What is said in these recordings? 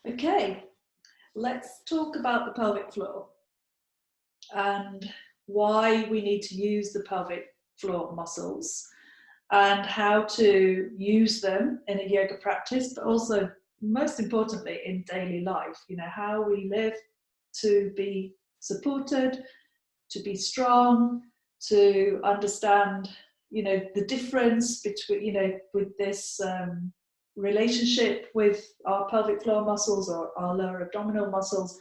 Okay, let's talk about the pelvic floor and why we need to use the pelvic floor muscles and how to use them in a yoga practice, but also most importantly in daily life, how we live to be supported, to be strong, to understand, the difference between, with this relationship with our pelvic floor muscles or our lower abdominal muscles,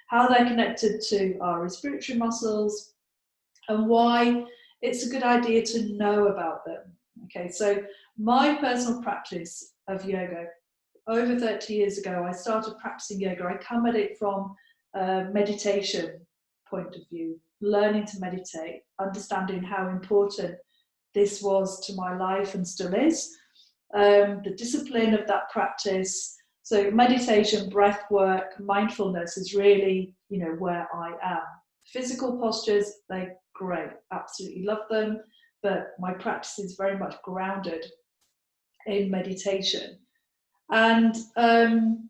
how they're connected to our respiratory muscles, and why it's a good idea to know about them. Okay, so my personal practice of yoga, over 30 years ago, I started practicing yoga. I come at it from a meditation point of view, learning to meditate, understanding how important this was to my life and still is. The discipline of that practice. So meditation, breath work, mindfulness is really, where I am. Physical postures, they're great, absolutely love them, but my practice is very much grounded in meditation. And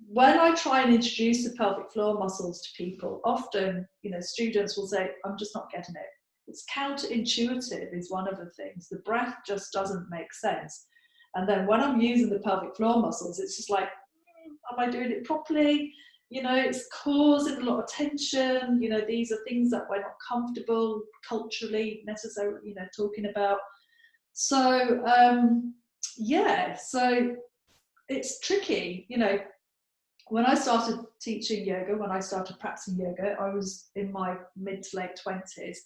when I try and introduce the pelvic floor muscles to people, often, students will say, I'm just not getting it. It's counterintuitive is one of the things. The breath just doesn't make sense. And then when I'm using the pelvic floor muscles, it's just like, am I doing it properly? It's causing a lot of tension. These are things that we're not comfortable culturally necessarily, talking about. So, so it's tricky. When I started teaching yoga, when I started practicing yoga, I was in my mid to late 20s.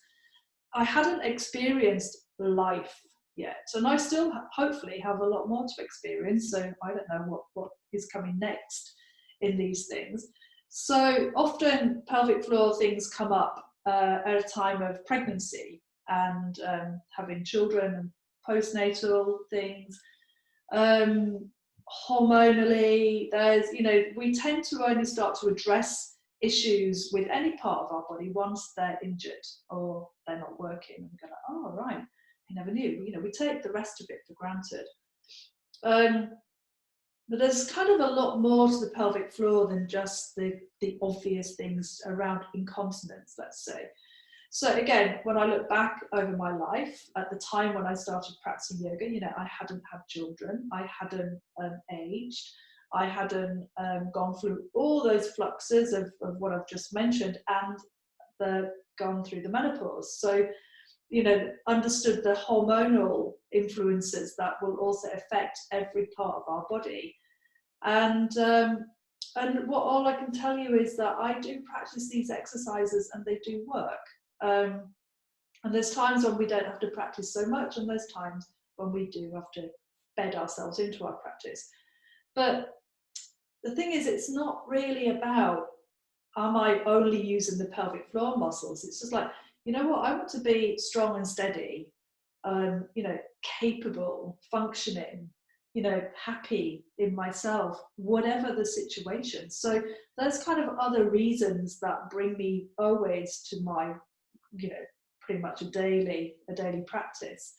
I hadn't experienced life yet, and I still hopefully have a lot more to experience, so I don't know what is coming next in these things. So often pelvic floor things come up at a time of pregnancy and having children and postnatal things. Hormonally, there's, we tend to only start to address issues with any part of our body once they're injured or they're not working, and we go like, oh right, I never knew. We take the rest of it for granted. But there's kind of a lot more to the pelvic floor than just the obvious things around incontinence, let's say. So again, when I look back over my life, at the time when I started practicing yoga, I hadn't had children, I hadn't aged, I hadn't gone through all those fluxes of what I've just mentioned, and gone through the menopause. So, understood the hormonal influences that will also affect every part of our body. And what all I can tell you is that I do practice these exercises and they do work. And there's times when we don't have to practice so much, and there's times when we do have to bed ourselves into our practice. But the thing is, it's not really about, am I only using the pelvic floor muscles? It's just like, I want to be strong and steady, capable, functioning, happy in myself, whatever the situation. So there's kind of other reasons that bring me always to my, pretty much a daily practice.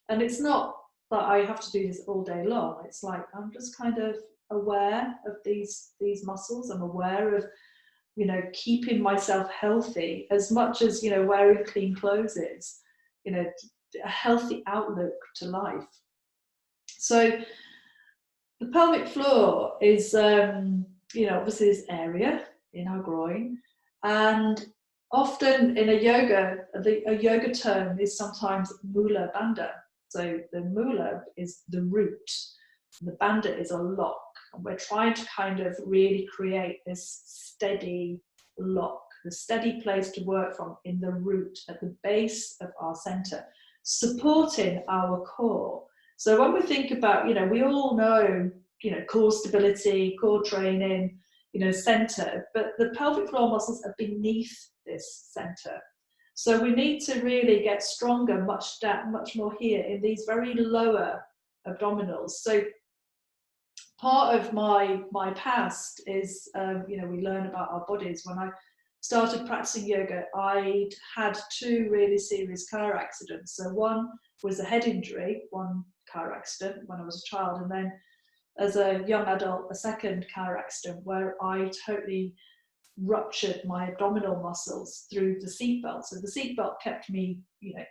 And it's not that I have to do this all day long. It's like, I'm just kind of aware of these muscles. I'm aware of, keeping myself healthy as much as, wearing clean clothes is, a healthy outlook to life. So the pelvic floor is, obviously this area in our groin, and often in a yoga term is sometimes mula bandha. So the mula is the root, and the bandha is a lock. And we're trying to kind of really create this steady lock, the steady place to work from in the root at the base of our center, supporting our core. So when we think about, we all know, core stability, core training, center, but the pelvic floor muscles are beneath this center. So we need to really get stronger, much more here in these very lower abdominals. So part of my past is, we learn about our bodies. When I started practicing yoga, I'd had 2 really serious car accidents. So one was a head injury, one car accident when I was a child, and then as a young adult a second car accident where I totally ruptured my abdominal muscles through the seatbelt. So the seatbelt kept me,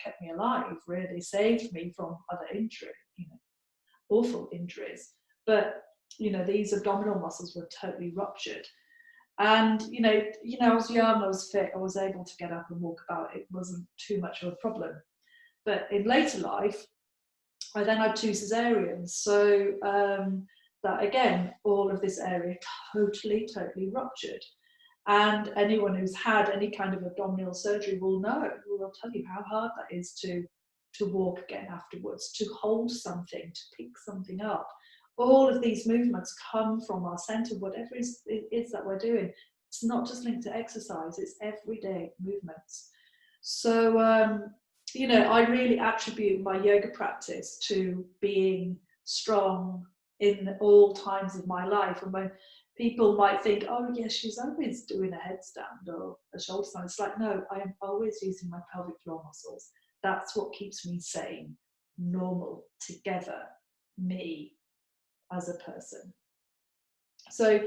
kept me alive, really saved me from other injury, awful injuries. But these abdominal muscles were totally ruptured. And I was young, I was fit, I was able to get up and walk about. It wasn't too much of a problem. But in later life, I then had 2 cesareans. So that again, all of this area totally ruptured. And anyone who's had any kind of abdominal surgery will tell you how hard that is to walk again afterwards, to hold something, to pick something up. All of these movements come from our center, whatever it is that we're doing. It's not just linked to exercise, it's everyday movements. So, I really attribute my yoga practice to being strong in all times of my life. And when people might think, oh yeah, she's always doing a headstand or a shoulder stand, it's like, no, I am always using my pelvic floor muscles. That's what keeps me sane, normal, together, me as a person. So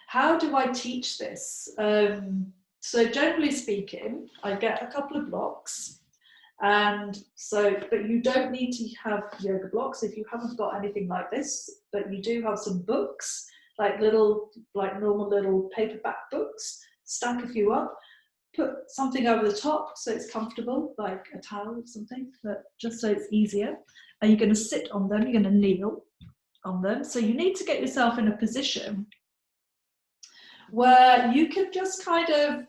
how do I teach this? So generally speaking, I get a couple of blocks, and so, but you don't need to have yoga blocks if you haven't got anything like this, but you do have some books, like normal little paperback books. Stack a few up, put something over the top so it's comfortable, like a towel or something, but just so it's easier. And you're going to sit on them, you're going to kneel on them. So you need to get yourself in a position where you can just kind of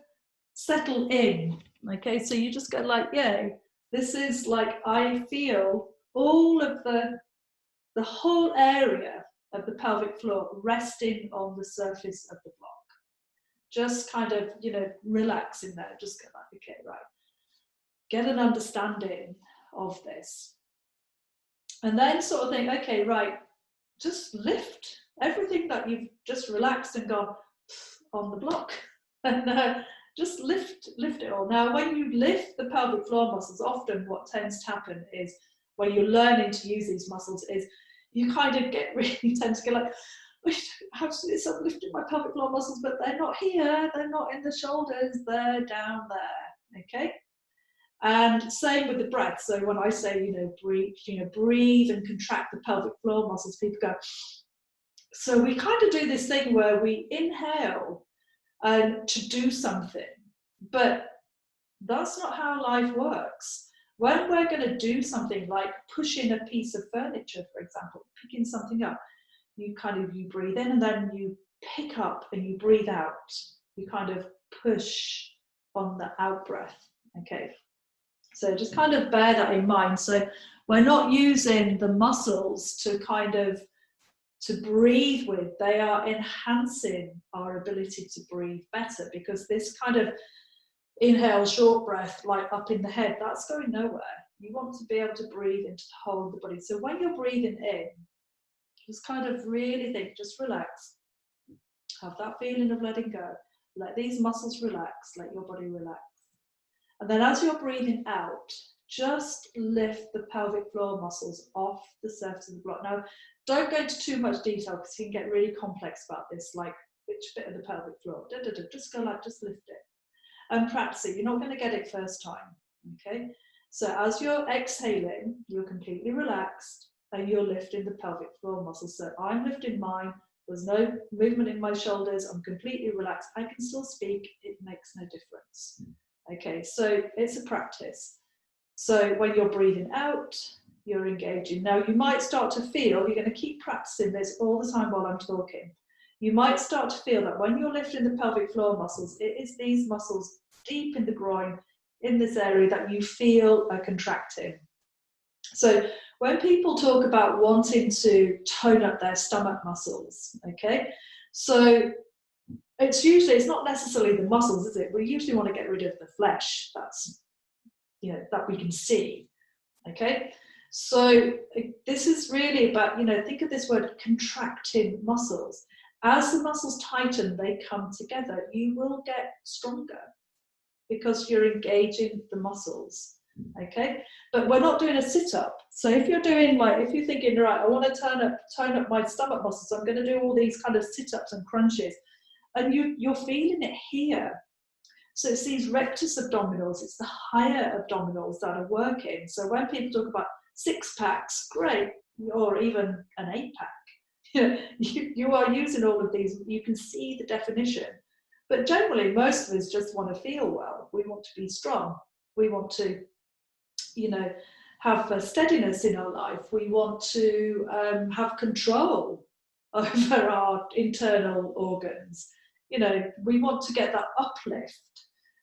settle in. Okay, so you just go like, yeah, this is like, I feel all of the whole area of the pelvic floor resting on the surface of the block. Just kind of, relax in there, just go like, okay, right. Get an understanding of this. And then sort of think, okay, right, just lift everything that you've just relaxed and gone on the block. And just lift it all. Now, when you lift the pelvic floor muscles, often what tends to happen is when you're learning to use these muscles is you kind of tend to get like, I have some lifting my pelvic floor muscles, but they're not here, they're not in the shoulders, they're down there, okay? And same with the breath. So when I say, breathe and contract the pelvic floor muscles, people go. So we kind of do this thing where we inhale to do something, but that's not how life works. When we're going to do something like pushing a piece of furniture, for example, picking something up, you breathe in and then you pick up and you breathe out. You kind of push on the out breath, okay? So just kind of bear that in mind. So we're not using the muscles to breathe with. They are enhancing our ability to breathe better, because this kind of inhale, short breath, like up in the head, that's going nowhere. You want to be able to breathe into the whole of the body. So when you're breathing in, just kind of really think, just relax. Have that feeling of letting go. Let these muscles relax, let your body relax. And then as you're breathing out, just lift the pelvic floor muscles off the surface of the block. Now, don't go into too much detail because you can get really complex about this, like which bit of the pelvic floor. Just go like, just lift it. And practice it. You're not going to get it first time, okay? So as you're exhaling, you're completely relaxed and you're lifting the pelvic floor muscles. So I'm lifting mine. There's no movement in my shoulders. I'm completely relaxed. I can still speak. It makes no difference. Okay, so it's a practice. So when you're breathing out, you're engaging. Now you might start to feel, you're going to keep practicing this all the time while I'm talking. You might start to feel that when you're lifting the pelvic floor muscles, it is these muscles deep in the groin, in this area, that you feel are contracting. So when people talk about wanting to tone up their stomach muscles, okay, so it's not necessarily the muscles, is it? We usually want to get rid of the flesh that's, that we can see, okay? So this is really about, think of this word, contracting muscles. As the muscles tighten, they come together. You will get stronger because you're engaging the muscles. Okay, but we're not doing a sit-up. So if you're doing if you're thinking, right, I want to tone up my stomach muscles, so I'm going to do all these kind of sit-ups and crunches, and you're feeling it here. So it's these rectus abdominals, it's the higher abdominals that are working. So when people talk about 6-packs, great, or even an 8-pack, you are using all of these, you can see the definition. But generally, most of us just want to feel well. We want to be strong. We want to, have a steadiness in our life. We want to have control over our internal organs. We want to get that uplift.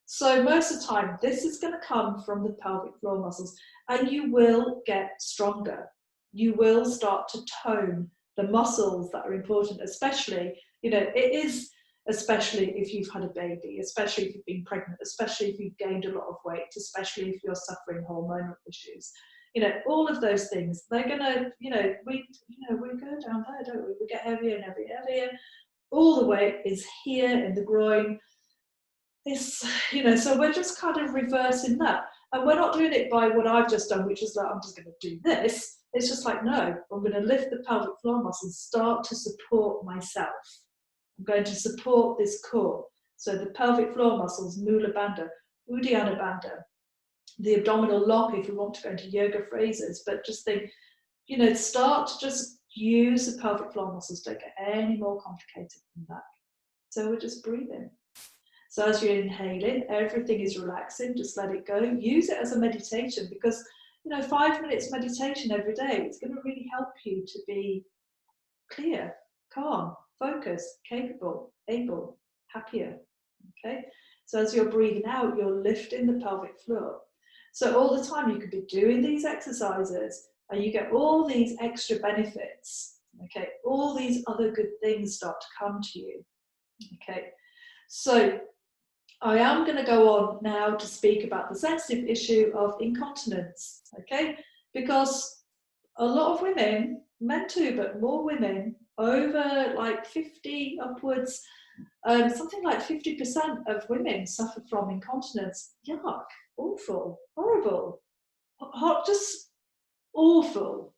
So most of the time, this is going to come from the pelvic floor muscles, and you will get stronger. You will start to tone the muscles that are important, especially, it is especially if you've had a baby, especially if you've been pregnant, especially if you've gained a lot of weight, especially if you're suffering hormonal issues. All of those things, they're gonna, we go down there, don't we? We get heavier and heavier. All the weight is here in the groin. This, so we're just kind of reversing that. And we're not doing it by what I've just done, which is I'm just going to do this. It's just no, I'm going to lift the pelvic floor muscles, start to support myself. I'm going to support this core. So the pelvic floor muscles, Mula Bandha, Uddiyana Bandha, the abdominal lock, if we want to go into yoga phrases, but just think, start to just use the pelvic floor muscles. Don't get any more complicated than that. So we're just breathing. So as you're inhaling, everything is relaxing, just let it go. Use it as a meditation, because 5 minutes meditation every day, it's going to really help you to be clear, calm, focused, capable, able, happier. Okay, so as you're breathing out, you're lifting the pelvic floor. So all the time you could be doing these exercises and you get all these extra benefits. Okay, all these other good things start to come to you. Okay, so I am going to go on now to speak about the sensitive issue of incontinence, okay? Because a lot of women, men too, but more women, over 50 upwards, something like 50% of women suffer from incontinence. Yuck, awful, horrible, just awful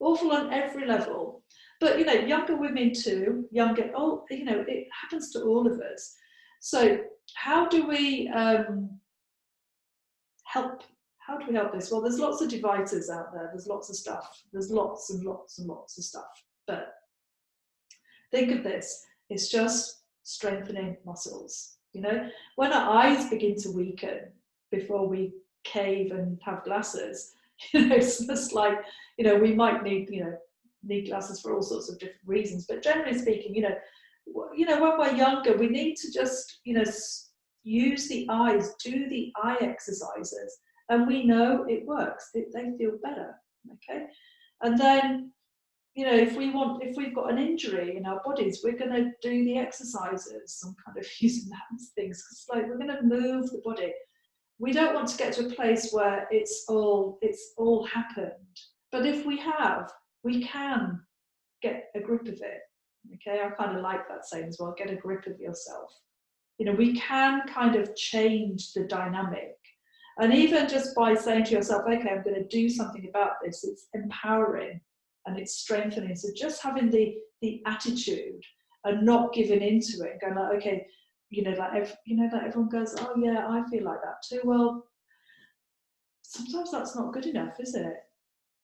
on every level. But, younger women too, it happens to all of us. So how do we help? How do we help this? Well, there's lots of devices out there. There's lots of stuff. There's lots and lots and lots of stuff. But think of this. It's just strengthening muscles. When our eyes begin to weaken before we cave and have glasses, it's just we might need glasses for all sorts of different reasons. But generally speaking, when we're younger, we need to just, use the eyes, do the eye exercises, and we know it works. They feel better, okay? And then, if we've got an injury in our bodies, we're going to do the exercises. I'm kind of using that as things, because we're going to move the body. We don't want to get to a place where it's all happened. But if we can get a grip of it. Okay, I kind of like that saying as well, get a grip of yourself. We can kind of change the dynamic. And even just by saying to yourself, okay, I'm going to do something about this, it's empowering and it's strengthening. So just having the attitude and not giving into it, going okay, everyone goes, oh yeah, I feel like that too. Well, sometimes that's not good enough, is it?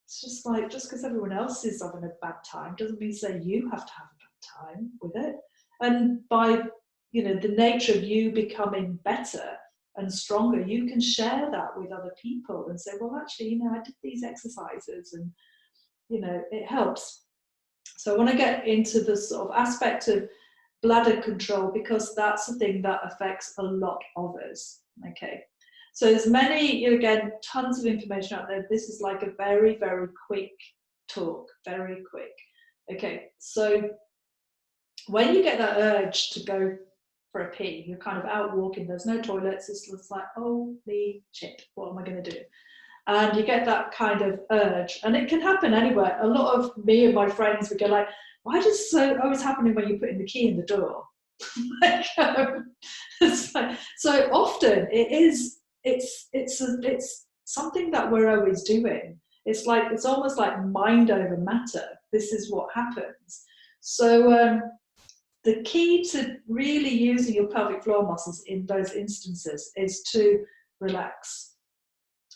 It's just just because everyone else is having a bad time doesn't mean say you have to have a bad time with it. And by the nature of you becoming better and stronger, you can share that with other people and say, well, actually, I did these exercises and it helps. So I want to get into the sort of aspect of bladder control, because that's the thing that affects a lot of us. Okay. So there's many, again, tons of information out there. This is a very, very quick talk, very quick. Okay, so when you get that urge to go for a pee, you're kind of out walking, there's no toilets, it's holy shit, what am I going to do? And you get that kind of urge, and it can happen anywhere. A lot of me and my friends would go why does this always happening when you put in the key in the door? So often it's something that we're always doing. It's almost like mind over matter. This is what happens. So the key to really using your pelvic floor muscles in those instances is to relax.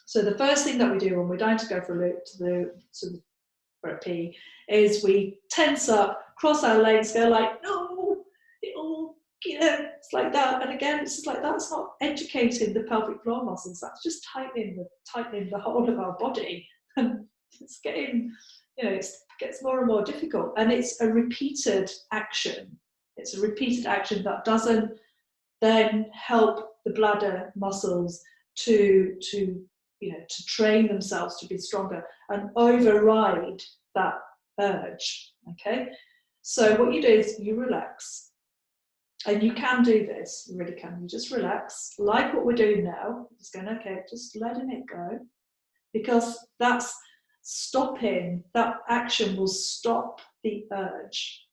So the first thing that we do when we're going to go for a loop for a pee is we tense up, cross our legs, go like, no, it'll, it's like that. And again, it's just like, that's not educating the pelvic floor muscles. That's just tightening the whole of our body. And it's getting, it gets more and more difficult. And it's a repeated action. It's a repeated action that doesn't then help the bladder muscles to train themselves to be stronger and override that urge. Okay, so what you do is you relax, and you can do this. You really can. You just relax, like what we're doing now. Just going, okay, just letting it go, because that's stopping. That action will stop the urge,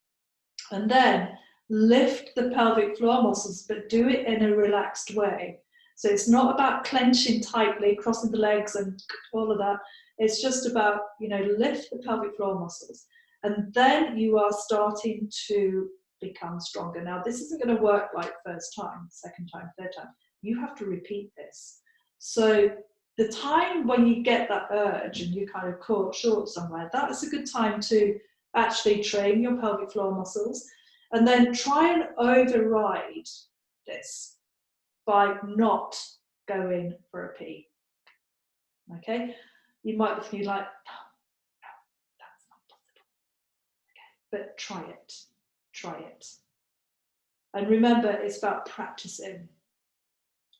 and then lift the pelvic floor muscles, but do it in a relaxed way. So it's not about clenching tightly, crossing the legs and all of that. It's just about, lift the pelvic floor muscles. And then you are starting to become stronger. Now, this isn't going to work like first time, second time, third time. You have to repeat this. So the time when you get that urge and you kind of caught short somewhere, that is a good time to actually train your pelvic floor muscles. And then try and override this by not going for a pee. Okay? You might be thinking like, no, that's not possible. Okay, but try it. Try it. And remember, it's about practicing.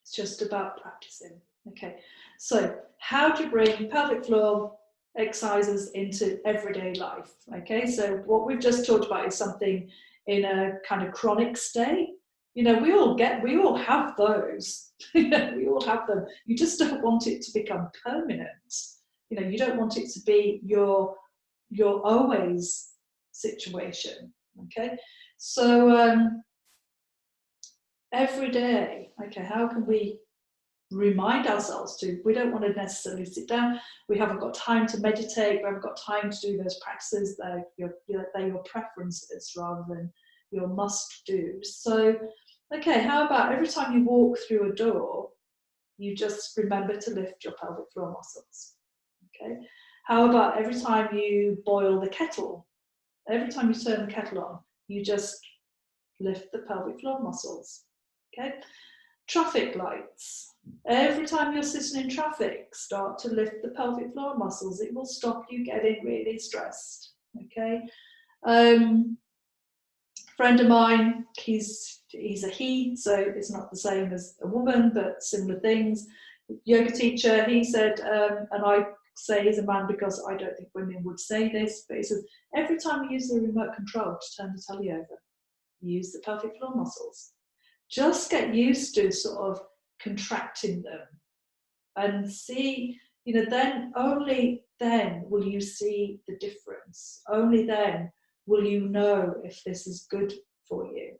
It's just about practicing. Okay, so how to bring pelvic floor exercises into everyday life. Okay, so what we've just talked about is something in a kind of chronic state. We all have those. We all have them. You just don't want it to become permanent. You don't want it to be your always situation. Okay, so every day, okay, how can we remind ourselves to? We don't want to necessarily sit down. We haven't got time to meditate. We haven't got time to do those practices. They're your preferences rather than your must-dos. So, okay, how about every time you walk through a door, you just remember to lift your pelvic floor muscles. Okay. How about every time you boil the kettle, every time you turn the kettle on, you just lift the pelvic floor muscles. Okay. Traffic lights. Every time you're sitting in traffic, start to lift the pelvic floor muscles. It will stop you getting really stressed. Okay. Friend of mine, he's a he, so it's not the same as a woman, but similar things. Yoga teacher, he said, and I say he's a man because I don't think women would say this, but he says, every time you use the remote control to turn the telly over, use the pelvic floor muscles. Just get used to sort of contracting them and see, then only then will you see the difference. Only then will you know if this is good for you.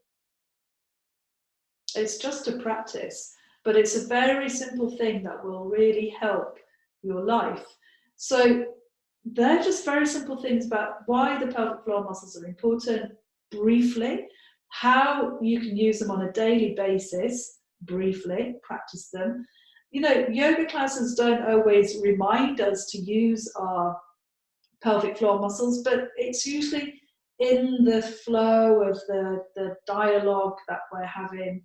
It's just a practice, but it's a very simple thing that will really help your life. So they're just very simple things about why the pelvic floor muscles are important, briefly, how you can use them on a daily basis, briefly, practice them. Yoga classes don't always remind us to use our pelvic floor muscles, but it's usually in the flow of the dialogue that we're having.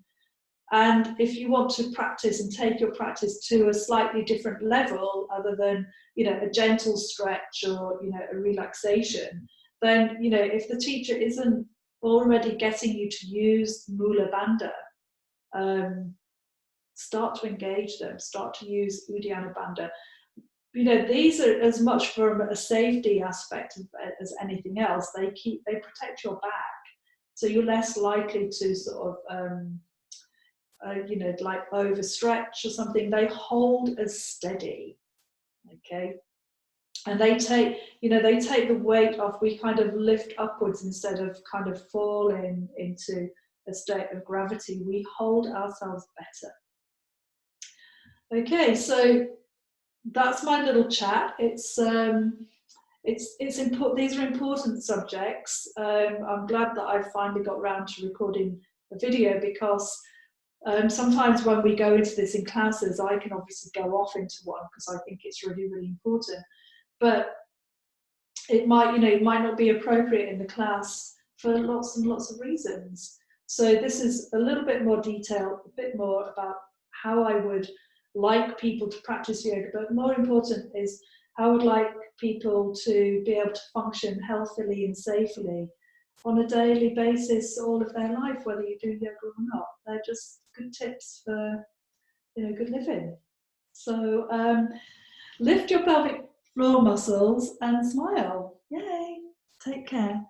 And if you want to practice and take your practice to a slightly different level, other than, a gentle stretch or, a relaxation, then, if the teacher isn't already getting you to use Mula Bandha, start to engage them, start to use Uddiyana Bandha. These are as much from a safety aspect as anything else. They protect your back, so you're less likely to sort of, like overstretch or something. They hold as steady, okay, and they take the weight off. We kind of lift upwards instead of kind of falling into a state of gravity. We hold ourselves better. Okay, so that's my little chat. It's important. These are important subjects. I'm glad that I finally got around to recording a video, because sometimes when we go into this in classes, I can obviously go off into one because I think it's really, really important. But it might, it might not be appropriate in the class for lots and lots of reasons. So this is a little bit more detailed, a bit more about how I would like people to practice yoga, but more important is how I would like people to be able to function healthily and safely on a daily basis all of their life, whether you do yoga or not. They're just good tips for good living. So lift your pelvic floor muscles and smile. Yay! Take care.